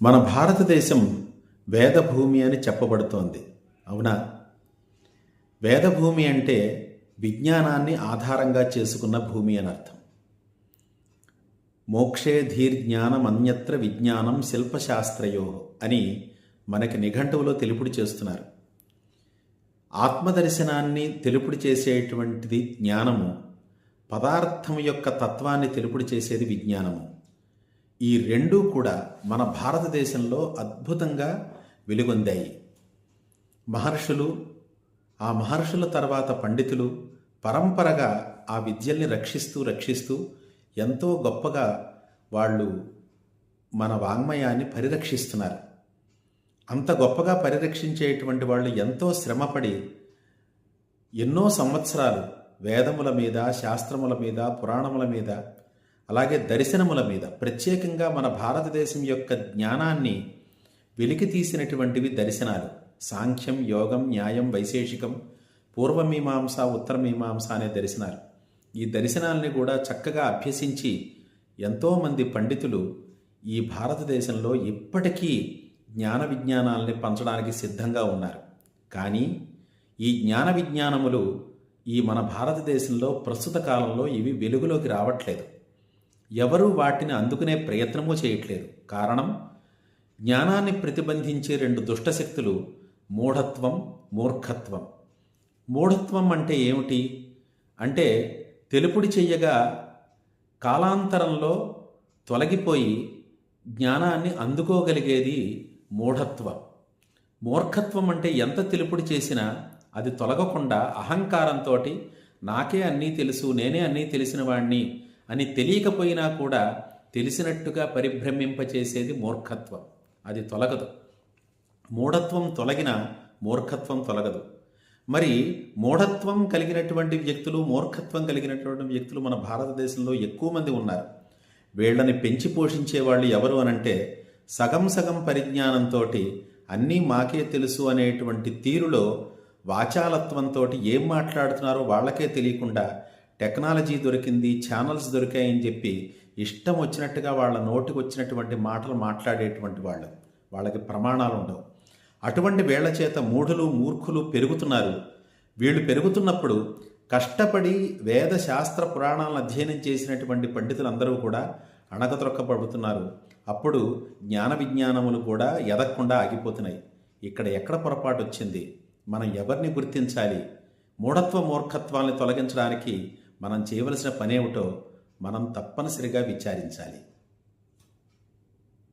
మన భారతదేశం వేదభూమి అని చెప్పబడుతోంది. అవునా? వేదభూమి అంటే విజ్ఞానాన్ని ఆధారంగా చేసుకున్న భూమి అని అర్థం. మోక్షే ధీర్జ్ఞానం అన్యత్ర విజ్ఞానం శిల్పశాస్త్రయో అని మనకి నిఘంటువులో తెలుపుడు చేస్తున్నారు. ఆత్మదర్శనాన్ని తెలుపుడు చేసేటువంటిది జ్ఞానము, పదార్థం యొక్క తత్వాన్ని తెలుపుడు చేసేది విజ్ఞానము. ఈ రెండూ కూడా మన భారతదేశంలో అద్భుతంగా వెలుగొందాయి. మహర్షులు, ఆ మహర్షుల తర్వాత పండితులు పరంపరగా ఆ విద్యల్ని రక్షిస్తూ ఎంతో గొప్పగా వాళ్ళు మన వాంగ్మయాన్ని పరిరక్షిస్తున్నారు. అంత గొప్పగా పరిరక్షించేటువంటి వాళ్ళు ఎంతో శ్రమపడి ఎన్నో సంవత్సరాలు వేదముల మీద, శాస్త్రముల మీద, పురాణముల మీద, అలాగే దర్శనముల మీద, ప్రత్యేకంగా మన భారతదేశం యొక్క జ్ఞానాన్ని వెలికి తీసినటువంటివి దర్శనాలు. సాంఖ్యం, యోగం, న్యాయం, వైశేషికం, పూర్వమీమాంస, ఉత్తరమీమాంస అనే దర్శనాలు. ఈ దర్శనాల్ని కూడా చక్కగా అభ్యసించి ఎంతోమంది పండితులు ఈ భారతదేశంలో ఇప్పటికీ జ్ఞాన విజ్ఞానాల్ని పంచడానికి సిద్ధంగా ఉన్నారు. కానీ ఈ జ్ఞాన విజ్ఞానములు ఈ మన భారతదేశంలో ప్రస్తుత కాలంలో ఇవి వెలుగులోకి రావట్లేదు. ఎవరూ వాటిని అందుకునే ప్రయత్నమూ చేయట్లేదు. కారణం, జ్ఞానాన్ని ప్రతిబంధించే రెండు దుష్టశక్తులు మూఢత్వం, మూర్ఖత్వం. మూఢత్వం అంటే ఏమిటి అంటే, తెలుపుడి చెయ్యగా కాలాంతరంలో తొలగిపోయి జ్ఞానాన్ని అందుకోగలిగేది మూఢత్వం. మూర్ఖత్వం అంటే ఎంత తెలుపుడి చేసినా అది తొలగకుండా అహంకారంతో నాకే అన్నీ తెలుసు, నేనే అన్నీ తెలిసిన వాణ్ణి అని తెలియకపోయినా కూడా తెలిసినట్టుగా పరిభ్రమింపచేసేది మూర్ఖత్వం. అది తొలగదు. మూఢత్వం తొలగిన మూర్ఖత్వం తొలగదు. మరి మూఢత్వం కలిగినటువంటి వ్యక్తులు, మూర్ఖత్వం కలిగినటువంటి వ్యక్తులు మన భారతదేశంలో ఎక్కువ మంది ఉన్నారు. వీళ్ళని పెంచి పోషించే వాళ్ళు ఎవరు అనంటే, సగం పరిజ్ఞానంతో అన్నీ మాకే తెలుసు అనేటువంటి తీరులో వాచాలత్వంతో ఏం మాట్లాడుతున్నారో వాళ్ళకే తెలియకుండా టెక్నాలజీ దొరికింది, ఛానల్స్ దొరికాయని చెప్పి ఇష్టం వచ్చినట్టుగా వాళ్ళ నోటికి వచ్చినటువంటి మాటలు మాట్లాడేటువంటి వాళ్ళు, వాళ్ళకి ప్రమాణాలు ఉండవు. అటువంటి వేళ్ల చేత మూఢులు, మూర్ఖులు పెరుగుతున్నారు. వీళ్ళు పెరుగుతున్నప్పుడు కష్టపడి వేద శాస్త్ర పురాణాలను అధ్యయనం చేసినటువంటి పండితులందరూ కూడా అణగదొక్కబడుతున్నారు. అప్పుడు జ్ఞాన విజ్ఞానములు కూడా ఎదగకుండా ఆగిపోతున్నాయి. ఇక్కడ ఎక్కడ పొరపాటు వచ్చింది? మనం ఎవరిని గుర్తించాలి? మూఢత్వ మూర్ఖత్వాన్ని తొలగించడానికి మనం చేయవలసిన పనేమిటో మనం తప్పనిసరిగా విచారించాలి.